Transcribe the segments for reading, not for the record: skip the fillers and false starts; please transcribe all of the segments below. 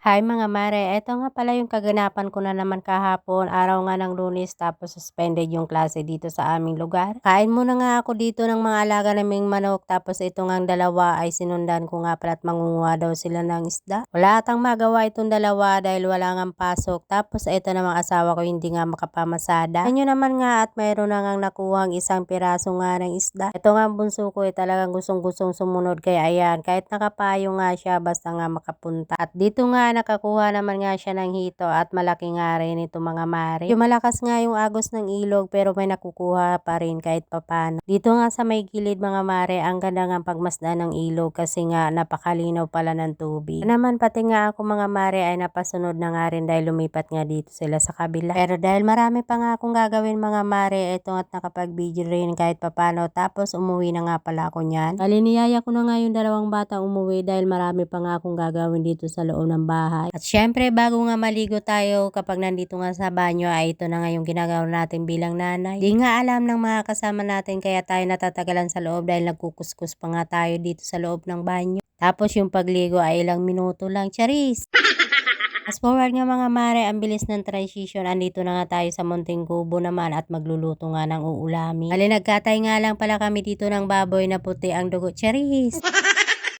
Hi mga mare, eto nga pala yung kaganapan ko na naman kahapon, araw nga ng Lunes tapos suspended yung klase dito sa aming lugar. Kain muna nga ako dito ng mga alaga naming manok tapos ito ngang dalawa ay sinundan ko nga pala at mangunguha daw sila ng isda. Wala atang magawa itong dalawa dahil wala ngang pasok tapos ito namang asawa ko hindi nga makapamasada. Ganyo naman nga at mayroon na ngang nakuhang isang piraso nga ng isda. Ito nga ang bunso ko talagang gustong sumunod kaya ayan kahit nakapayo nga siya basta nga makapunta. At dito nga nakakuha naman nga siya ng hito at malaki nga rin ito mga mare. Yung malakas nga yung agos ng ilog pero may nakukuha pa rin kahit papano. Dito nga sa may gilid mga mare, ang ganda nga pagmasdan ng ilog kasi nga napakalinaw pala ng tubig. Naman pati nga ako mga mare ay napasunod na nga rin dahil lumipat nga dito sila sa kabila. Pero dahil marami pa nga akong gagawin mga mare, ito at nakapag-video rin kahit papano tapos umuwi na nga pala ako niyan. Kaliniyaya ko na nga yung dalawang bata umuwi dahil marami pa nga akong gagawin dito sa loob ng bahay. At syempre bago nga maligo tayo kapag nandito nga sa banyo ay ito na nga yung ginagawa natin bilang nanay. Di nga alam ng mga kasama natin kaya tayo natatagalan sa loob dahil nagkukuskus pa nga tayo dito sa loob ng banyo. Tapos yung pagligo ay ilang minuto lang. Charis! Fast forward nga mga mare, ang bilis ng transition. Andito na nga tayo sa Munting Kubo naman at magluluto nga ng uulamin. Bali nagkatay nga lang pala kami dito ng baboy na puti ang dugo. Charis!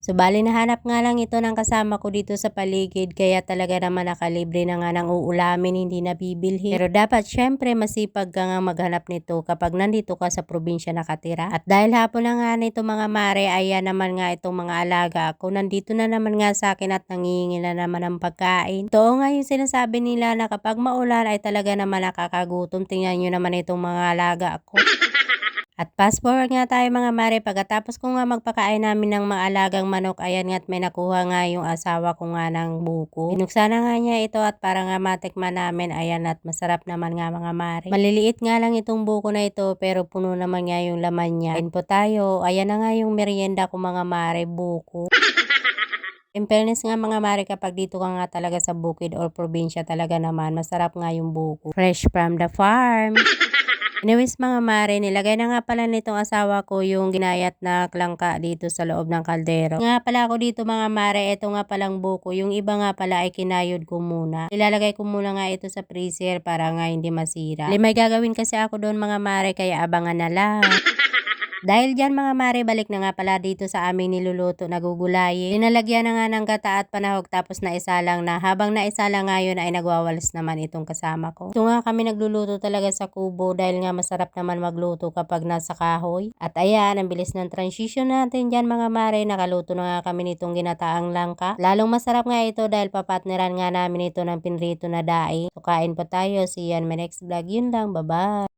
So bali nahanap nga lang ito ng kasama ko dito sa paligid kaya talaga naman nakalibre na nga ng uulamin hindi na bibilhin. Pero dapat syempre masipag ka nga maghanap nito kapag nandito ka sa probinsya nakatira. At dahil hapon na nga nito mga mare, ayan naman nga itong mga alaga ko. Nandito na naman nga sa akin at nangihingi na naman ng pagkain. Totoo nga yung sinasabi nila na kapag maulan ay talaga naman nakakagutom. Tingnan nyo naman itong mga alaga ko. At fast forward nga tayo mga mare, pagkatapos ko nga magpakain namin ng mga alagang manok, ayan nga at may nakuha nga yung asawa ko nga ng buko. Binuksan na nga niya ito at para nga matikman namin, ayan at masarap naman nga mga mare. Maliliit nga lang itong buko na ito pero puno naman nga yung laman niya. Kain po tayo, ayan na nga yung merienda ko mga mare, buko. In fairness nga mga mare, kapag dito ka nga talaga sa bukid or probinsya talaga naman, masarap nga yung buko. Fresh from the farm. Anyways mga mare, nilagay na nga pala nitong asawa ko yung ginayat na klangka dito sa loob ng kaldero. Nga pala ako dito mga mare, ito nga palang buko. Yung iba nga pala ay kinayod ko muna. Ilalagay ko muna nga ito sa freezer para nga hindi masira. May gagawin kasi ako doon mga mare kaya abangan na lang. Dahil dyan mga mare, balik na nga pala dito sa aming niluluto na gugulayin. Linalagyan na nga ng gata at panahog tapos naisalang na. Habang naisalang nga yun ay nagwawalis naman itong kasama ko. Ito nga kami nagluluto talaga sa kubo dahil nga masarap naman magluto kapag nasa kahoy. At ayan, ang bilis ng transition natin dyan mga mare. Nakaluto na nga kami nitong ginataang langka. Lalong masarap nga ito dahil papatneran nga namin ito ng pinrito na daing. So kain pa tayo. See you on my next vlog. Yun lang. Bye-bye.